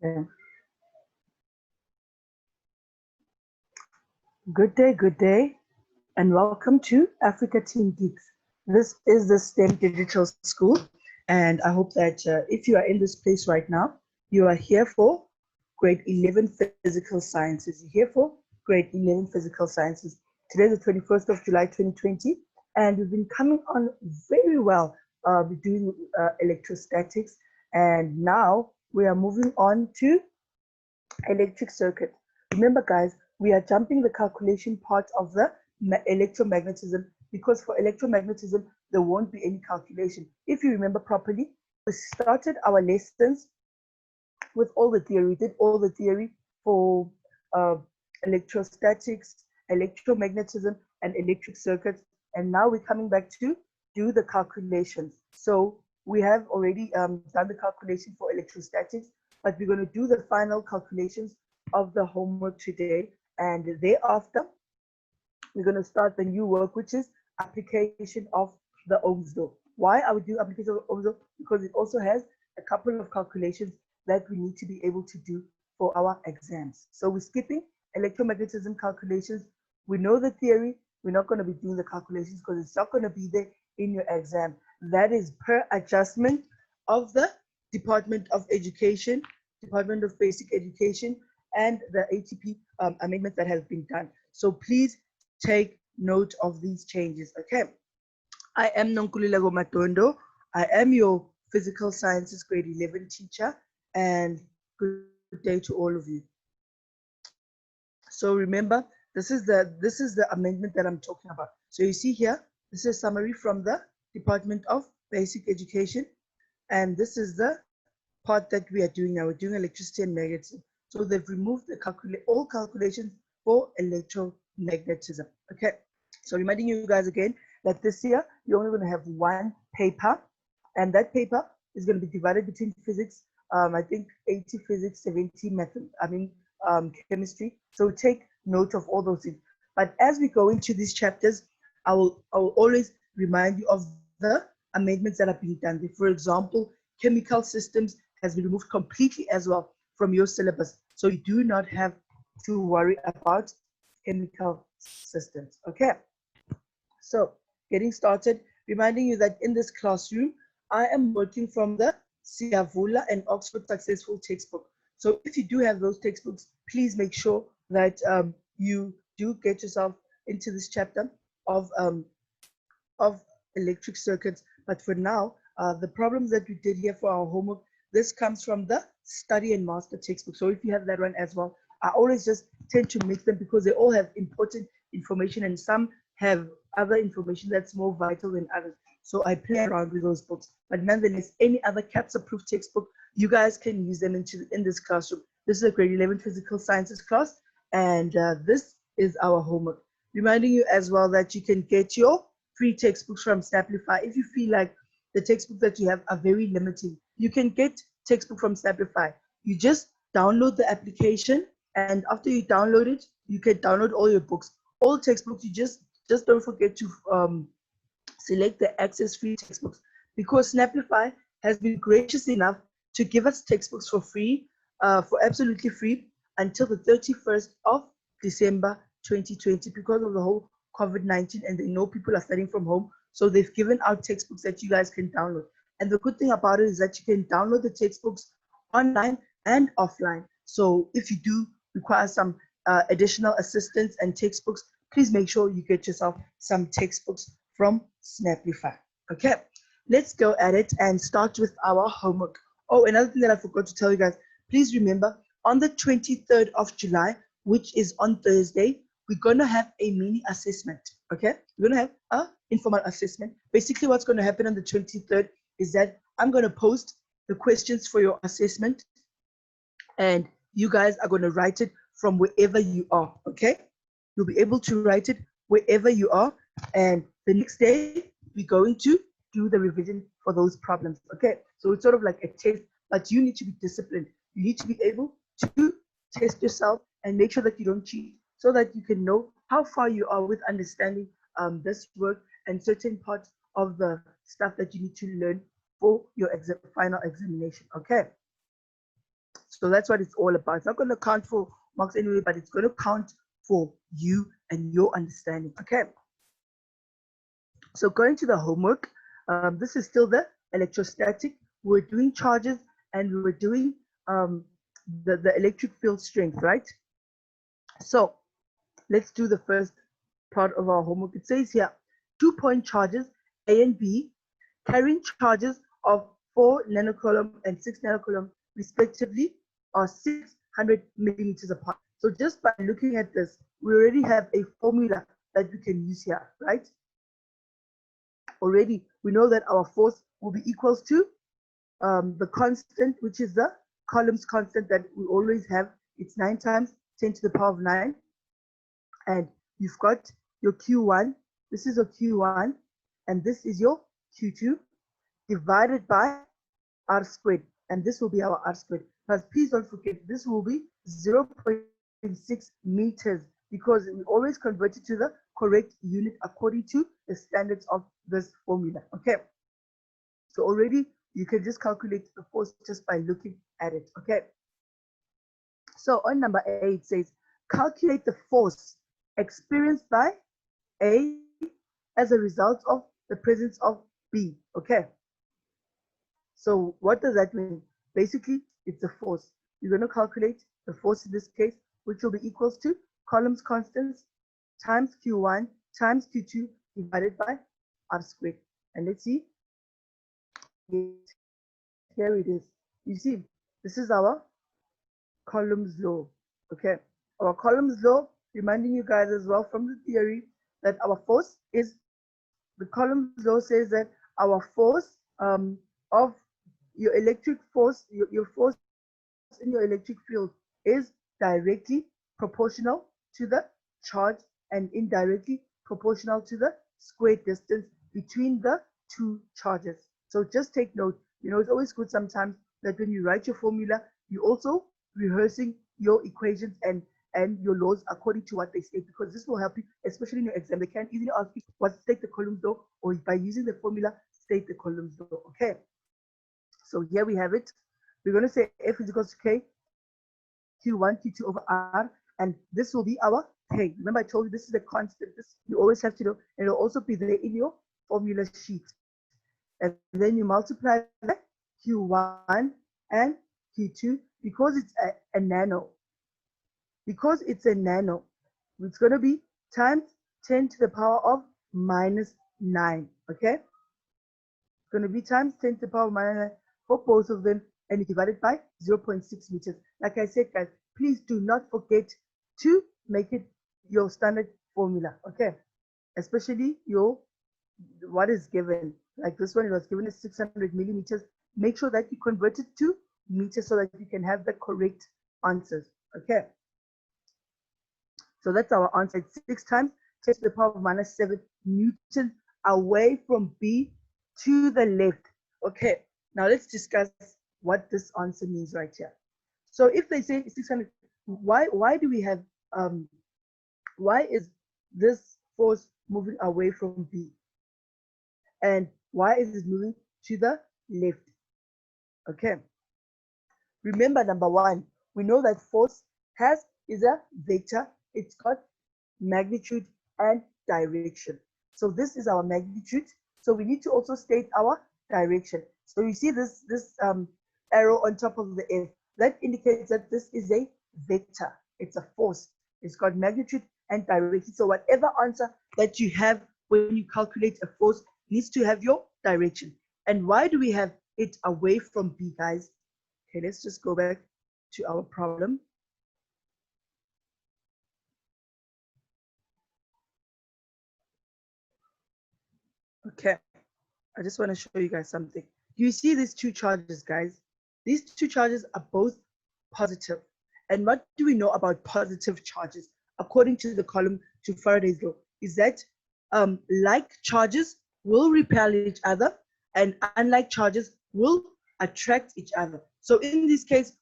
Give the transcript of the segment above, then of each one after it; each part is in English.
Okay. Good day, and welcome to Africa Teen Geeks. This is the STEM Digital School, and I hope that if you are in this place right now, you are here for grade 11 physical sciences. You're here for grade 11 physical sciences. Today is the 21st of July, 2020, and we've been coming on very well. We're doing electrostatics, and now we are moving on to electric circuit. Remember, guys, we are jumping the calculation part of the electromagnetism because for electromagnetism, there won't be any calculation. If you remember properly, we started our lessons with all the theory. We did all the theory for electrostatics, electromagnetism, and electric circuits. And now we're coming back to do the calculations. So we have already done the calculation for electrostatics, but we're going to do the final calculations of the homework today. And thereafter, we're going to start the new work, which is application of the Ohm's law. Why are we doing application of Ohm's law? Because it also has a couple of calculations that we need to be able to do for our exams. So we're skipping electromagnetism calculations. We know the theory. We're not going to be doing the calculations because it's not going to be there in your exam. That is per adjustment of the Department of Education, Department of Basic Education, and the ATP amendment that has been done. So please take note of these changes, okay? I am Nonkululeko Matondo. I am your physical sciences grade 11 teacher, and good day to all of you. So remember, this is the amendment that I'm talking about. So you see here, this is a summary from the Department of Basic Education, and this is the part that we are doing now. We're doing electricity and magnetism. So they've removed all calculations for electromagnetism. Okay. So reminding you guys again that this year you're only going to have one paper, and that paper is going to be divided between physics. I think 80 physics, 70 chemistry. So take note of all those things. But as we go into these chapters, I will always remind you of the amendments that have been done. For example, chemical systems has been removed completely as well from your syllabus. So you do not have to worry about chemical systems. Okay. So getting started, reminding you that in this classroom, I am working from the Siyavula and Oxford Successful textbook. So if you do have those textbooks, please make sure that you do get yourself into this chapter of electric circuits. But for now, the problems that we did here for our homework, this comes from the Study and Master textbook. So if you have that one as well, I always just tend to mix them because they all have important information and some have other information that's more vital than others. So I play around with those books. But nonetheless, any other CAPS approved textbook, you guys can use them in this classroom. This is a grade 11 physical sciences class, and this is our homework. Reminding you as well that you can get your free textbooks from Snaplify. If you feel like the textbooks that you have are very limiting, you can get textbook from Snaplify. You just download the application, and after you download it, you can download all your books. All textbooks, you just don't forget to select the access free textbooks, because Snaplify has been gracious enough to give us textbooks for free, for absolutely free, until the 31st of December 2020 because of the whole COVID-19, and they know people are studying from home. So they've given out textbooks that you guys can download. And the good thing about it is that you can download the textbooks online and offline. So if you do require some additional assistance and textbooks, please make sure you get yourself some textbooks from Snaplify. Okay, let's go at it and start with our homework. Oh, another thing that I forgot to tell you guys, please remember on the 23rd of July, which is on Thursday, we're going to have a mini assessment. Okay, we're going to have an informal assessment. Basically, what's going to happen on the 23rd is that I'm going to post the questions for your assessment, and you guys are going to write it from wherever you are. Okay, you'll be able to write it wherever you are, and the next day we're going to do the revision for those problems. Okay, so it's sort of like a test, but you need to be disciplined. You need to be able to test yourself and make sure that you don't cheat, so that you can know how far you are with understanding this work and certain parts of the stuff that you need to learn for your final examination. Okay, So that's what it's all about. It's not going to count for marks anyway, but it's going to count for you and your understanding. Okay. So going to the homework, this is still the electrostatic. We're doing charges and we were doing the electric field strength, right? So let's do the first part of our homework. It says here, 2-point charges A and B carrying charges of 4 nanocoulomb and 6 nanocoulomb respectively are 600 millimeters apart. So just by looking at this, we already have a formula that we can use here, right? Already we know that our force will be equals to the constant, which is the Coulomb's constant that we always have. It's 9 times 10 to the power of 9. And you've got your Q1. This is your Q1. And this is your Q2 divided by R squared. And this will be our R squared. But please don't forget, this will be 0.6 meters because we always convert it to the correct unit according to the standards of this formula. Okay. So already you can just calculate the force just by looking at it. Okay. So on number 8 it says, calculate the force experienced by A as a result of the presence of B. Okay. So what does that mean? Basically, it's a force. You're going to calculate the force in this case, which will be equals to Coulomb's constants times Q1 times Q2 divided by R squared. And let's see. Here it is. You see, this is our Coulomb's law. Okay. Our Coulomb's law, reminding you guys as well from the theory that our force is, the Coulomb's law says that our force of your electric force, your force in your electric field is directly proportional to the charge and indirectly proportional to the squared distance between the two charges. So just take note, you know, it's always good sometimes that when you write your formula, you also rehearsing your equations and your laws according to what they state, because this will help you, especially in your exam. They can't easily ask you what state the Coulomb's law, or by using the formula, state the Coulomb's law. Okay. So here we have it. We're going to say F is equals to K, Q1, Q2 over R, and this will be our K. Remember I told you this is a constant. This you always have to know, and it'll also be there in your formula sheet. And then you multiply that Q1 and Q2 because it's a nano. Because it's a nano, it's going to be times 10 to the power of minus 9. Okay? It's going to be times 10 to the power of minus 9 for both of them, and you divide it by 0.6 meters. Like I said, guys, please do not forget to make it your standard formula. Okay? Especially your what is given. Like this one, it was given as 600 millimeters. Make sure that you convert it to meters so that you can have the correct answers. Okay? So that's our answer. It's 6 times 10 to the power of minus 7 newtons away from B to the left. Okay, now let's discuss what this answer means right here. So if they say 600, why do we have, why is this force moving away from B? And why is it moving to the left? Okay. Remember, number 1, we know that force is a vector. It's got magnitude and direction. So this is our magnitude. So we need to also state our direction. So you see this arrow on top of the F. That indicates that this is a vector. It's a force. It's got magnitude and direction. So whatever answer that you have when you calculate a force needs to have your direction. And why do we have it away from B, guys? Okay, let's just go back to our problem. Okay, I just want to show you guys something. You see these two charges, guys? These two charges are both positive. And what do we know about positive charges? According to the column to Faraday's law, is that like charges will repel each other and unlike charges will attract each other. So in this case,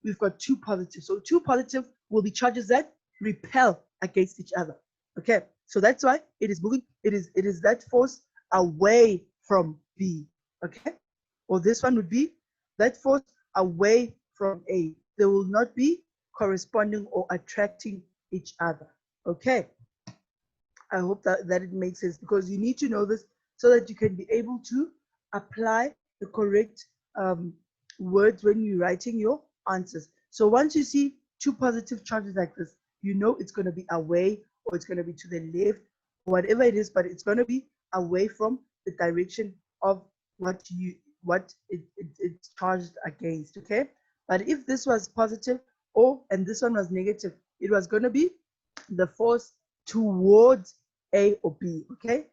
we've got two positives. So two positive will be charges that repel against each other. Okay, so that's why it is moving. It is that force away from B. Okay, or this one would be that force away from A. They will not be corresponding or attracting each other. Okay. I hope that it makes sense, because you need to know this so that you can be able to apply the correct words when you're writing your answers. So once you see two positive charges like this, you know it's going to be away, or it's going to be to the left, whatever it is, but it's going to be away from the direction of what it's charged against. Okay, but if this was positive, and this one was negative, it was going to be the force towards A or B. Okay,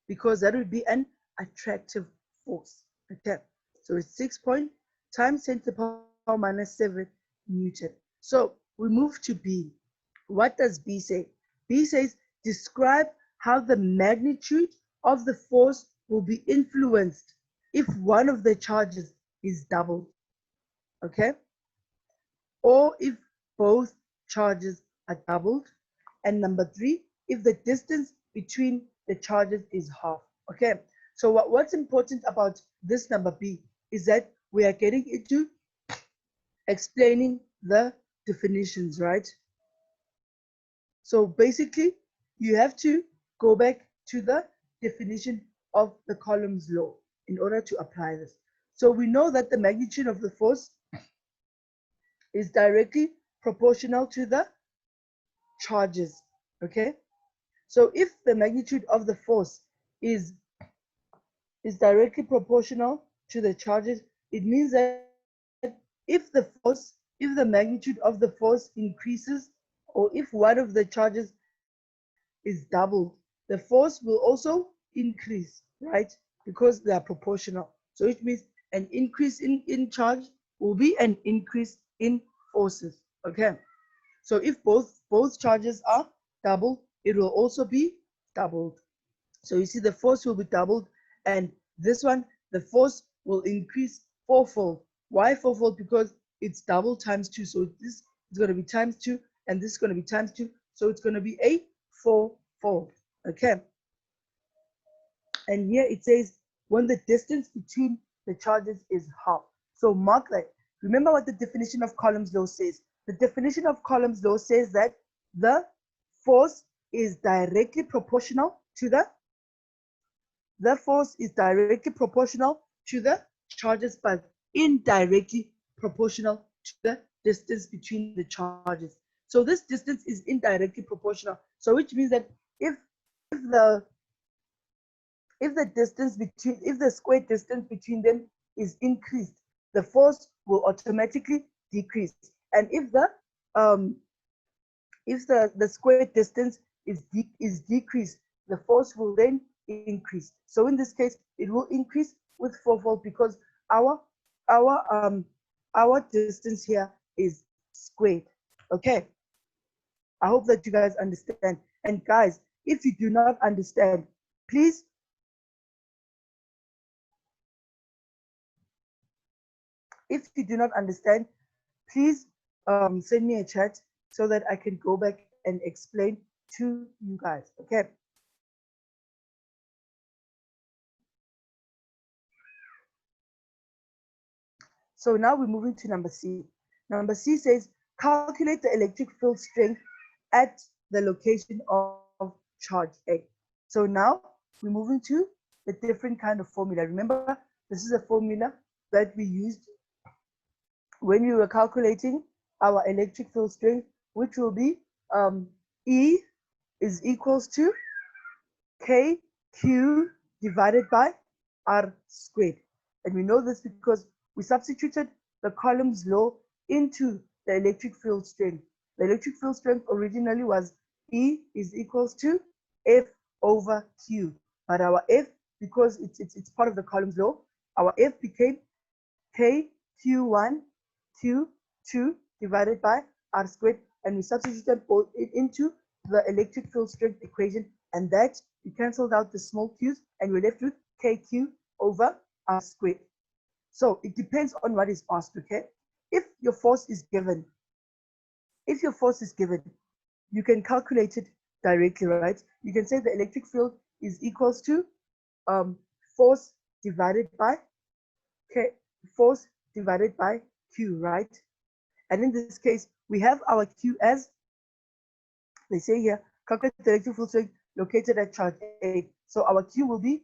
because that would be an attractive force. Okay, so it's 6 point times 10 to the power minus 7 Newton. So we move to B. What does B say? B says, describe how the magnitude of the force will be influenced if one of the charges is doubled. Okay, or if both charges are doubled. And number 3, if the distance between the charges is half. Okay, so what's important about this number B is that we are getting into explaining the definitions, right? So basically, you have to go back to the definition of the Coulomb's law in order to apply this. So we know that the magnitude of the force is directly proportional to the charges. Okay, so if the magnitude of the force is directly proportional to the charges, it means that if the magnitude of the force increases, or if one of the charges is doubled, the force will also increase, right? Because they are proportional. So it means an increase in charge will be an increase in forces. Okay, so if both charges are doubled, it will also be doubled. So you see the force will be doubled, and this one, the force will increase fourfold. Why fourfold? Because it's double times 2. So this is going to be times 2, and this is going to be times 2. So it's going to be a fourfold. Okay. And here it says when the distance between the charges is half. So mark that. Remember what the definition of Coulomb's law says. The definition of Coulomb's law says that the force is directly proportional to the charges, but indirectly proportional to the distance between the charges. So this distance is indirectly proportional. So which means that if the square distance between them is increased, the force will automatically decrease. And if the square distance is decreased, the force will then increase. So in this case, it will increase with fourfold because our distance here is squared. Okay, I hope that you guys understand. And guys, if you do not understand, please send me a chat so that I can go back and explain to you guys. Okay. So now we're moving to number C. Number C says, calculate the electric field strength at the location of charge A. So now we're moving to the different kind of formula. Remember, this is a formula that we used when we were calculating our electric field strength, which will be E is equals to KQ divided by R squared. And we know this because we substituted the Coulomb's law into the electric field strength. The electric field strength originally was E is equals to F over Q. But our F, because it's part of the Coulomb's law, our F became KQ1 Q2 divided by R squared, and we substituted it into the electric field strength equation, and that we cancelled out the small q's and we're left with KQ over R squared. So it depends on what is asked. Okay, if your force is given, you can calculate it directly, right? You can say the electric field is equals to force divided by divided by Q, right? And in this case, we have our Q as, they say here, calculate the electric field strength located at charge A. So our Q will be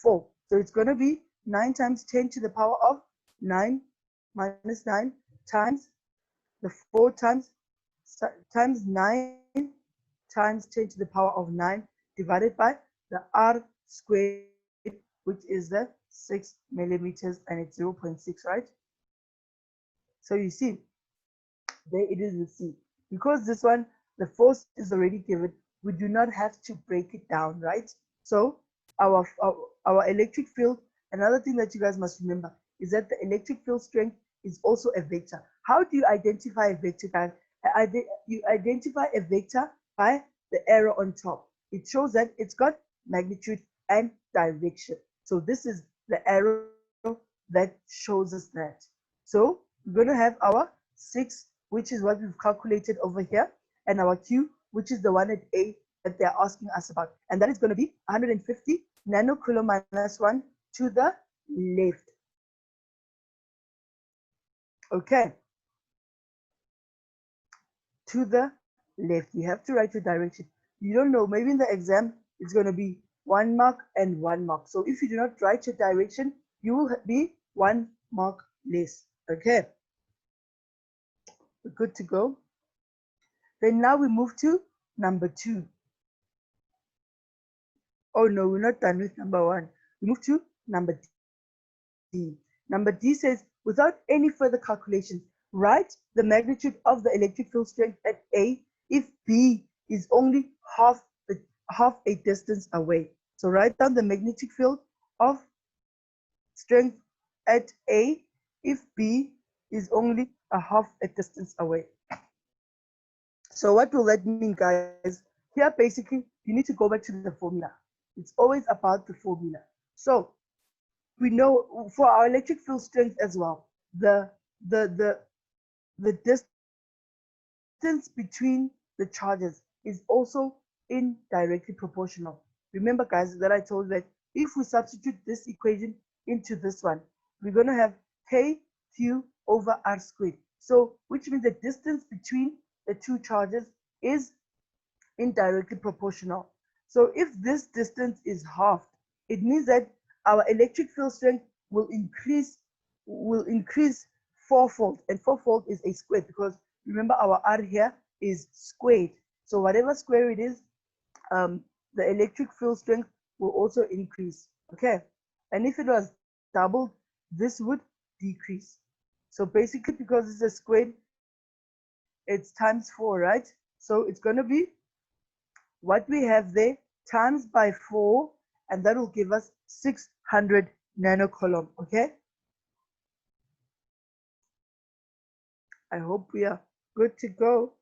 4. So it's going to be 9 times 10 to the power of 9 minus 9 times the 4 times 9 times 10 to the power of 9 divided by the R squared, which is the 6 millimeters, and it's 0.6, right? So you see, there it is with C. Because this one, the force is already given, we do not have to break it down, right? So our electric field, another thing that you guys must remember is that the electric field strength is also a vector. How do you identify a vector, guys? You identify a vector by the arrow on top. It shows that it's got magnitude and direction. So this is the arrow that shows us that. So we're going to have our 6, which is what we've calculated over here, and our Q, which is the one at A that they're asking us about. And that is going to be 150 nanocoulomb minus 1 to the left. Okay. To the left. You have to write your direction. You don't know, maybe in the exam, it's going to be 1 mark and 1 mark. So if you do not write your direction, you will be 1 mark less. Okay. We're good to go. Then now we move to number 2. Oh no, we're not done with number 1. We move to number D. Number D says, without any further calculations, write the magnitude of the electric field strength at A if B is only half a distance away. So write down the magnetic field of strength at A if B is only half a distance away. So what will that mean, guys? Here, basically, you need to go back to the formula. It's always about the formula. So we know for our electric field strength as well, the distance between the charges is also indirectly proportional. Remember, guys, that I told you that if we substitute this equation into this one, we're going to have KQ over R squared. So, which means the distance between the two charges is indirectly proportional. So if this distance is halved, it means that our electric field strength will increase fourfold, and fourfold is a square because remember our R here is squared. So whatever square it is, the electric field strength will also increase. Okay, and if it was doubled, this would decrease. So basically, because it's a squared, it's times 4, right? So it's going to be what we have there times by 4, and that will give us 600 nanocoulomb. Okay, I hope we are good to go.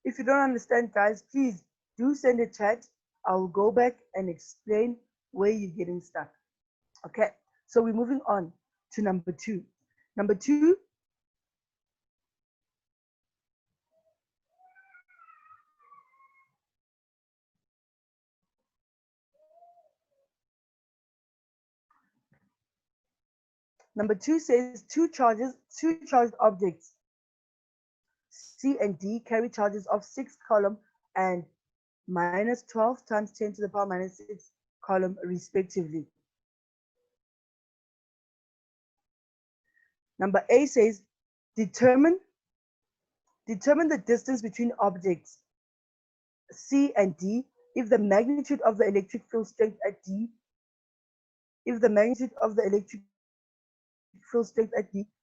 If you don't understand, guys, please do send a chat. I'll go back and explain where you're getting stuck. Okay, so we're moving on to number 2. Number 2, says two charged objects, C and D, carry charges of 6 coulomb and minus 12 times 10 to the power minus 6 coulomb respectively. Number A says, determine the distance between objects C and D if the magnitude of the electric field strength at D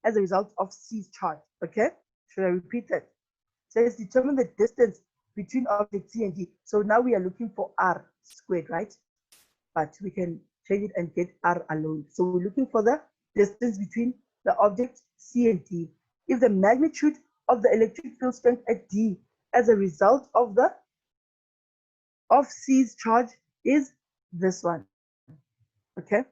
as a result of C's charge. Okay, should I repeat that? It says determine the distance between objects C and D. So now we are looking for R squared, right? But we can change it and get R alone. So we're looking for the distance between the objects C and D. If the magnitude of the electric field strength at D as a result of C's charge is this one. Okay.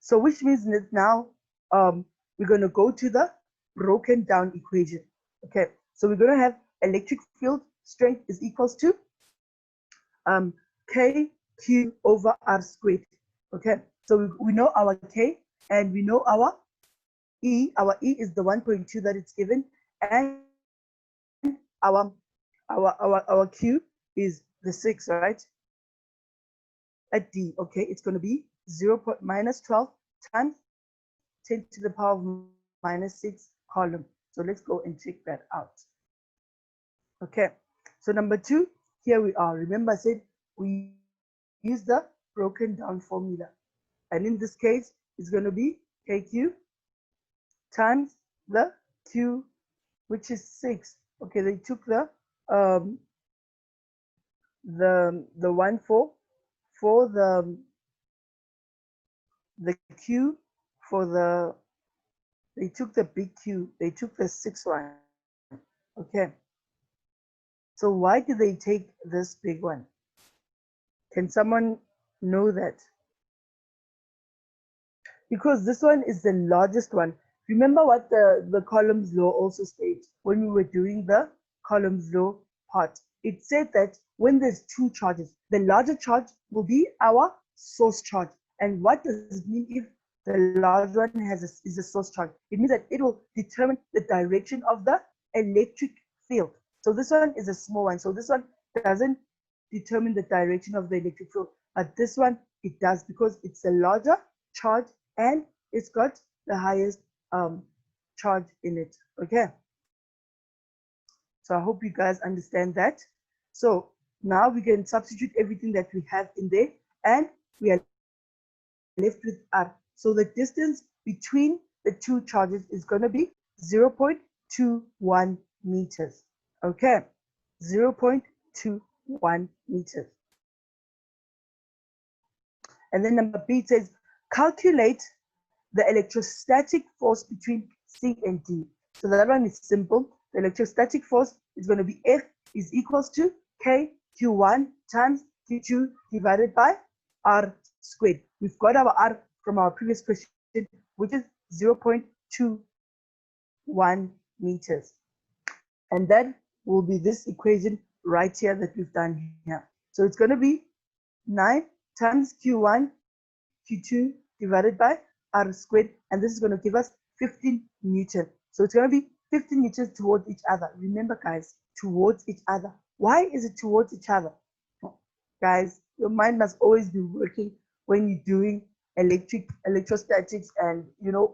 So which means that now we're going to go to the broken down equation. Okay. So we're going to have electric field strength is equals to KQ over R squared. Okay. So we know our K and we know our E, our E is the 1.2 that it's given, and our Q is the 6, right? At D, okay, it's going to be 0 minus 12 times 10 to the power of minus 6 column. So let's go and check that out. Okay, so number 2, here we are. Remember I said we use the broken down formula. And in this case, it's going to be KQ times the Q, which is 6. Okay, they took the one for the Q for the, they took the big Q, they took the 6 one. Okay, so why did they take this big one? Can someone know that? Because this one is the largest one. Remember what the Coulomb's law also states when we were doing the Coulomb's law part. It said that when there's 2 charges, the larger charge will be our source charge. And what does it mean if the large one is a source charge? It means that it will determine the direction of the electric field. So this one is a small one. So this one doesn't determine the direction of the electric field. But this one, it does, because it's a larger charge and it's got the highest charge in it. Okay, so I hope you guys understand that. So now we can substitute everything that we have in there, and we are left with R. So the distance between the 2 charges is going to be 0.21 meters. Okay, 0.21 meters. And then number B says calculate the electrostatic force between C and D. So that one is simple. The electrostatic force is going to be F is equals to KQ1 times Q2 divided by R squared. We've got our R from our previous question, which is 0.21 meters. And that will be this equation right here that we've done here. So it's going to be 9 times Q1, Q2 divided by R squared, and this is going to give us 15 Newton. So it's going to be 15 Newtons towards each other. Remember, guys, towards each other. Why is it towards each other? Guys, your mind must always be working when you're doing electrostatics, and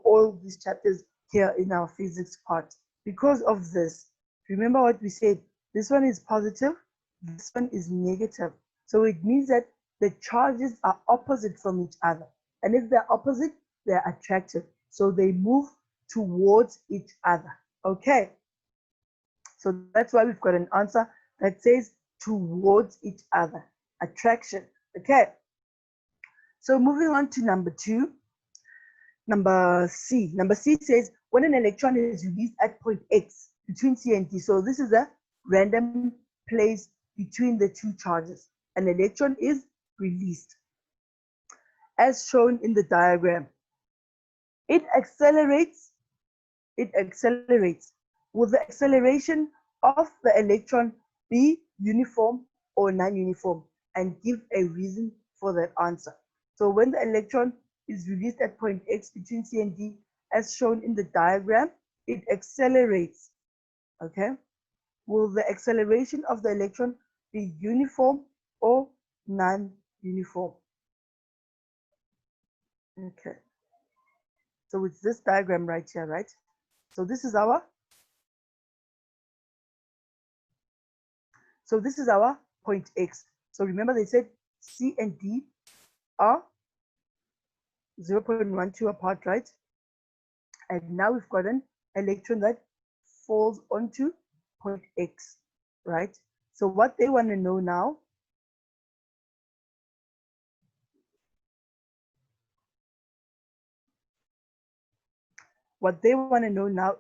all these chapters here in our physics part. Because of this, remember what we said. This one is positive, this one is negative. So it means that the charges are opposite from each other. And if they're opposite, they're attractive. So they move towards each other. Okay. So that's why we've got an answer that says towards each other. Attraction. Okay. So moving on to number 2. Number C. Number C says when an electron is released at point X between C and D. So this is a random place between the 2 charges. An electron is released, as shown in the diagram. It accelerates. Will the acceleration of the electron be uniform or non-uniform? And give a reason for that answer. So when the electron is released at point X between C and D, as shown in the diagram, it accelerates. Okay. Will the acceleration of the electron be uniform or non-uniform? Okay. So it's this diagram right here, right? So this is our point X. So remember they said C and D are 0.12 apart, right? And now we've got an electron that falls onto point X, right? So what they want to know now,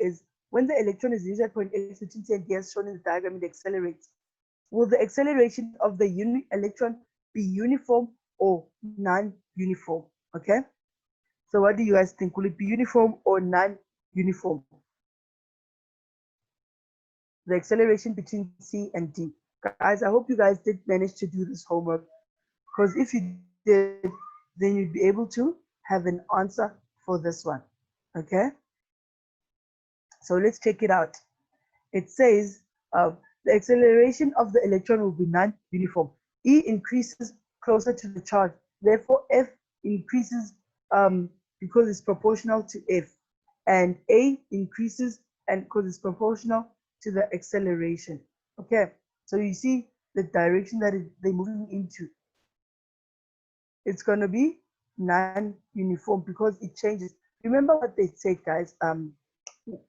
is when the electron is used at point X between C and D as shown in the diagram, it accelerates. Will the acceleration of the electron be uniform or non-uniform? Okay. So what do you guys think? Will it be uniform or non-uniform? The acceleration between C and D. Guys, I hope you guys did manage to do this homework, because if you did, then you'd be able to have an answer for this one. Okay. So let's check it out. It says the acceleration of the electron will be non-uniform. E increases closer to the charge. Therefore, F increases because it's proportional to F. And A increases and because it's proportional to the acceleration. Okay, so you see the direction that they're moving into. It's going to be non-uniform because it changes. Remember what they said, guys, on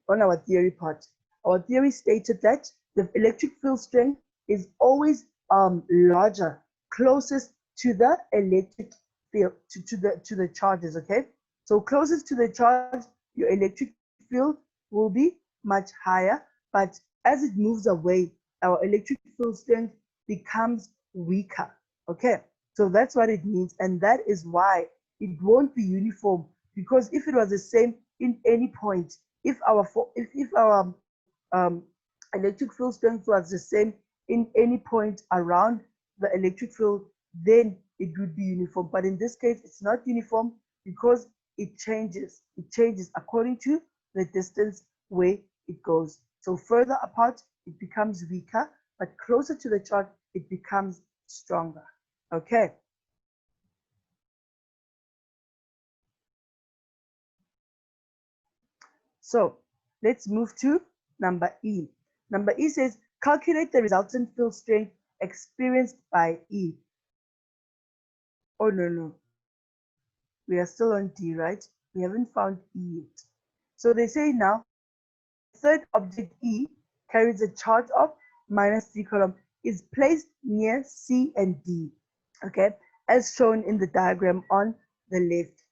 our theory part. Our theory stated that the electric field strength is always larger, closest to the electric field, to the charges, okay? So closest to the charge, your electric field will be much higher, but as it moves away, our electric field strength becomes weaker, okay? So that's what it means, and that is why it won't be uniform, because if it was the same in any point, if our electric field strength was the same in any point around the electric field, then it would be uniform. But in this case, it's not uniform because it changes. It changes according to the distance where it goes. So further apart, it becomes weaker, but closer to the charge, it becomes stronger. Okay. So let's move to number E. Number E says, calculate the resultant field strength experienced by E. Oh, no. We are still on D, right? We haven't found E yet. So they say now, third object E carries a charge of -3 coulomb, is placed near C and D, okay, as shown in the diagram on the left.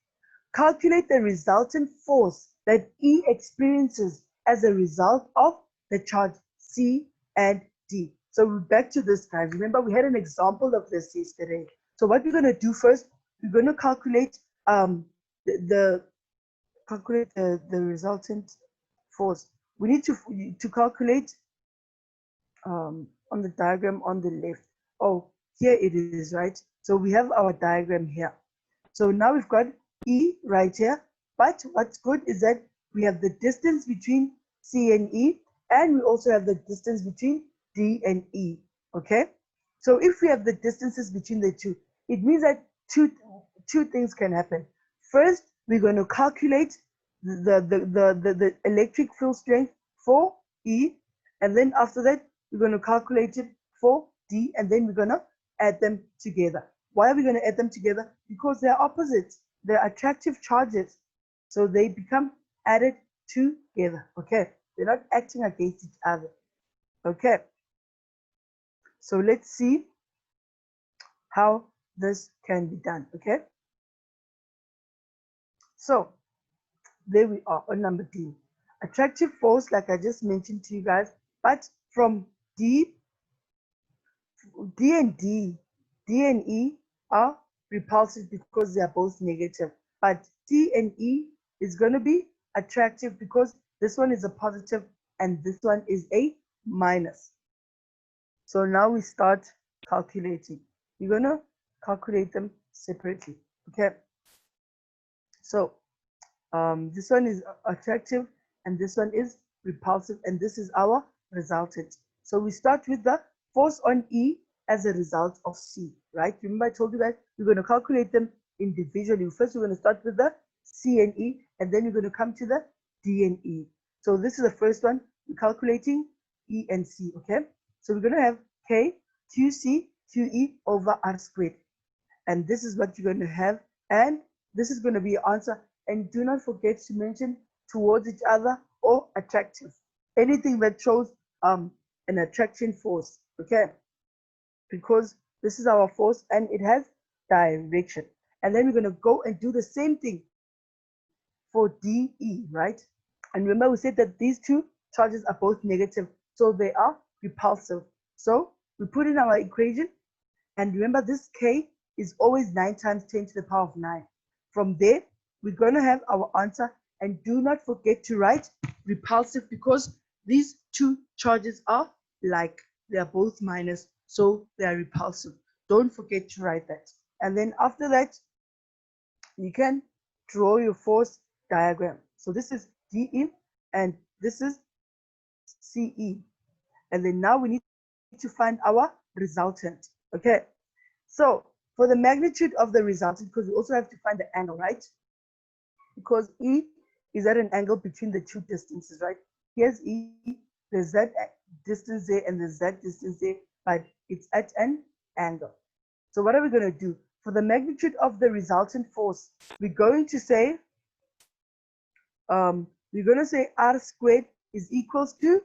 Calculate the resultant force that E experiences as a result of the charge C and D. So we're back to this, guys. Remember, we had an example of this yesterday. So what we're going to do first, we're going to calculate the resultant force. We need to calculate on the diagram on the left. Oh, here it is, right? So we have our diagram here. So now we've got E right here, but what's good is that we have the distance between C and E, and we also have the distance between D and E, okay? So if we have the distances between the two, it means that two things can happen. First, we're going to calculate the electric field strength for E, and then after that, we're going to calculate it for D, and then we're going to add them together. Why are we going to add them together? Because they're opposites. They're attractive charges. So they become added together. Okay. They're not acting against each other. Okay. So let's see how this can be done. Okay. So there we are on number D. Attractive force, like I just mentioned to you guys, but from D and E are repulsive because they are both negative. But T and E is going to be attractive because this one is a positive and this one is a minus. So now we start calculating. You're going to calculate them separately. Okay. So this one is attractive and this one is repulsive, and this is our resultant. So we start with the force on E as a result of C, right? Remember I told you that we're going to calculate them individually. First, we're going to start with the C and E, and then we're going to come to the D and E. So this is the first one. We're calculating E and C, okay? So we're going to have K, QC, QE over R squared. And this is what you're going to have. And this is going to be your answer. And do not forget to mention towards each other or attractive. Anything that shows an attraction force, okay? Because this is our force and it has direction. And then we're going to go and do the same thing for DE, right? And remember we said that these two charges are both negative, so they are repulsive. So we put in our equation, and remember this K is always 9 times 10 to the power of 9. From there, we're going to have our answer, and do not forget to write repulsive because these two charges are like, they are both minus, so they are repulsive. Don't forget to write that. And then after that, you can draw your force diagram. So this is DE and This is CE. And then now we need to find our resultant. Okay. So for the magnitude of the resultant, because we also have to find the angle, right? Because E is at an angle between the two distances, right? Here's E, there's that distance there, and there's that distance there, but it's at an angle. So what are we going to do? For the magnitude of the resultant force, we're going to say R squared is equals to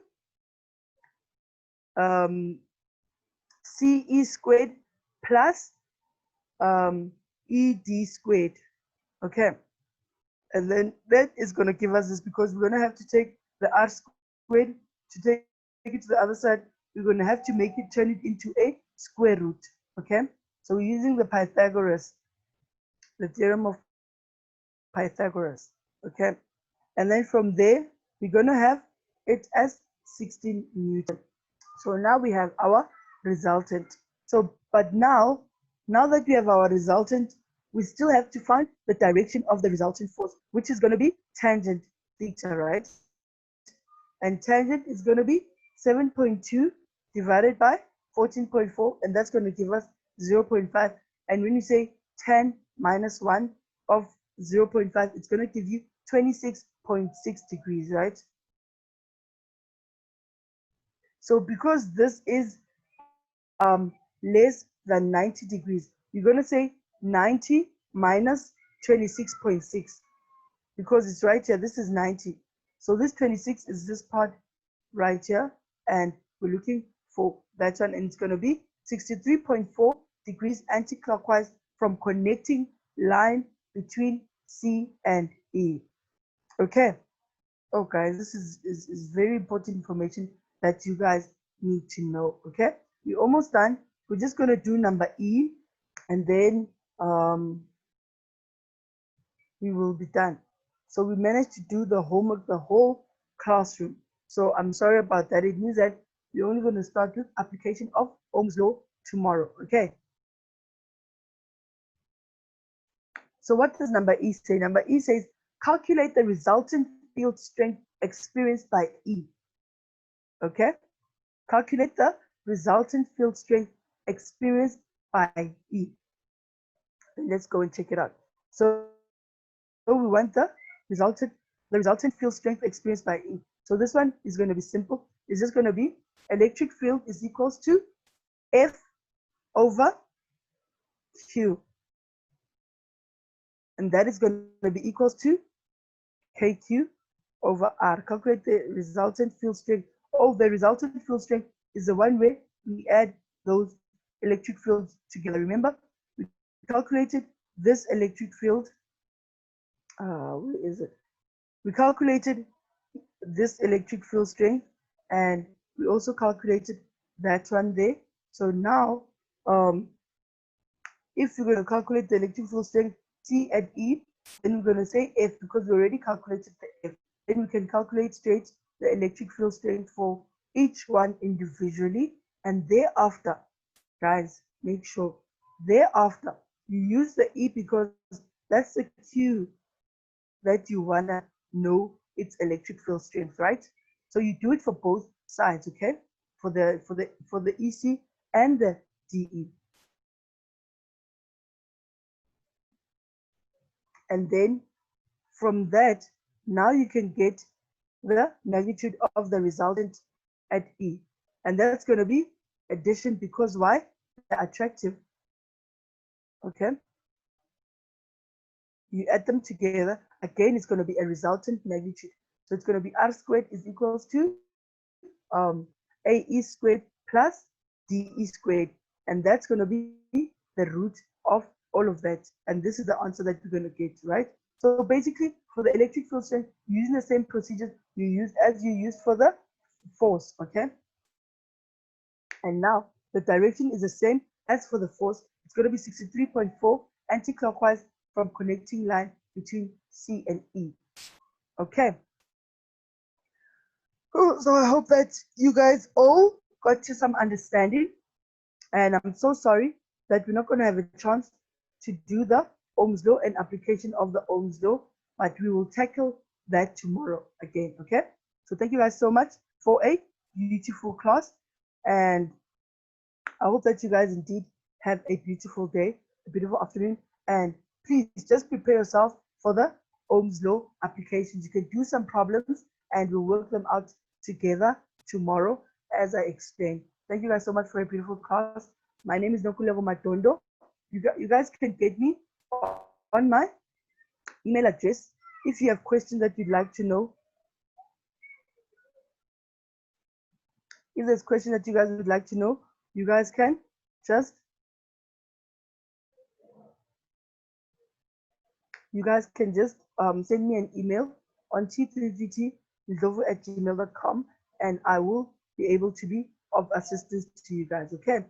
CE squared plus ED squared. Okay. And then that is going to give us this, because we're going to have to take the R squared to take it to the other side. We're going to have to make it, turn it into a square root. Okay. So we're using the Pythagoras, the theorem of Pythagoras. Okay. And then from there, we're going to have it as 16 Newton. So now we have our resultant. So, but now that we have our resultant, we still have to find the direction of the resultant force, which is going to be tangent theta, right? And tangent is going to be 7.2 divided by 14.4, and that's going to give us 0.5. And when you say 10 minus 1 of 0.5, it's going to give you 26.6 degrees, right? So because this is less than 90 degrees, you're going to say 90 minus 26.6, because it's right here. This is 90. So this 26 is this part right here, and we're looking for that one, and it's going to be 63.4 degrees anti-clockwise from connecting line between C and E. Okay. Oh, guys, this is very important information that you guys need to know. Okay, we're almost done. We're just going to do number E, and then we will be done. So we managed to do the homework, the whole classroom. So I'm sorry about that. It means that we're only going to start with application of Ohm's law tomorrow. Okay. So what does number E say? Number E says, calculate the resultant field strength experienced by E. Okay. Calculate the resultant field strength experienced by E. And let's go and check it out. So we want the resultant field strength experienced by E. So this one is going to be simple. It's just going to be electric field is equals to F over Q. And that is going to be equals to KQ over R. Calculate the resultant field strength. Oh, the resultant field strength is the one where we add those electric fields together. Remember, we calculated this electric field. Where is it? We calculated this electric field strength, and we also calculated that one there. So now, if you're going to calculate the electric field strength T at E, then we're going to say F, because we already calculated the F. Then we can calculate straight the electric field strength for each one individually, and thereafter, guys, make sure thereafter you use the E, because that's the Q that you want to know its electric field strength, right? So you do it for both sides, okay? For the EC and the DE. And then from that, now you can get the magnitude of the resultant at E. And that's going to be addition, because why? They're attractive. Okay. You add them together. Again, it's going to be a resultant magnitude. So it's going to be R squared is equals to AE squared plus DE squared. And that's going to be the root of all of that. And this is the answer that we're going to get, right? So basically, for the electric field strength, using the same procedure you used as you used for the force, okay? And now the direction is the same as for the force. It's going to be 63.4 anti-clockwise from connecting line between C and E. Okay. So I hope that you guys all got to some understanding. And I'm so sorry that we're not going to have a chance to do the Ohm's law and application of the Ohm's law, but we will tackle that tomorrow again, okay? So thank you guys so much for a beautiful class. And I hope that you guys indeed have a beautiful day, a beautiful afternoon. And please just prepare yourself for the Ohm's Law applications. You can do some problems and we'll work them out together tomorrow as I explained. Thank you guys so much for a beautiful class. My name is Nokulego Matondo. You guys can get me on my email address if you have questions that you'd like to know. If there's questions that you guys would like to know, you guys can just send me an email on t3gt@gmail.com and I will be able to be of assistance to you guys. Okay.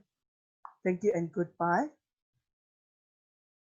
Thank you and goodbye.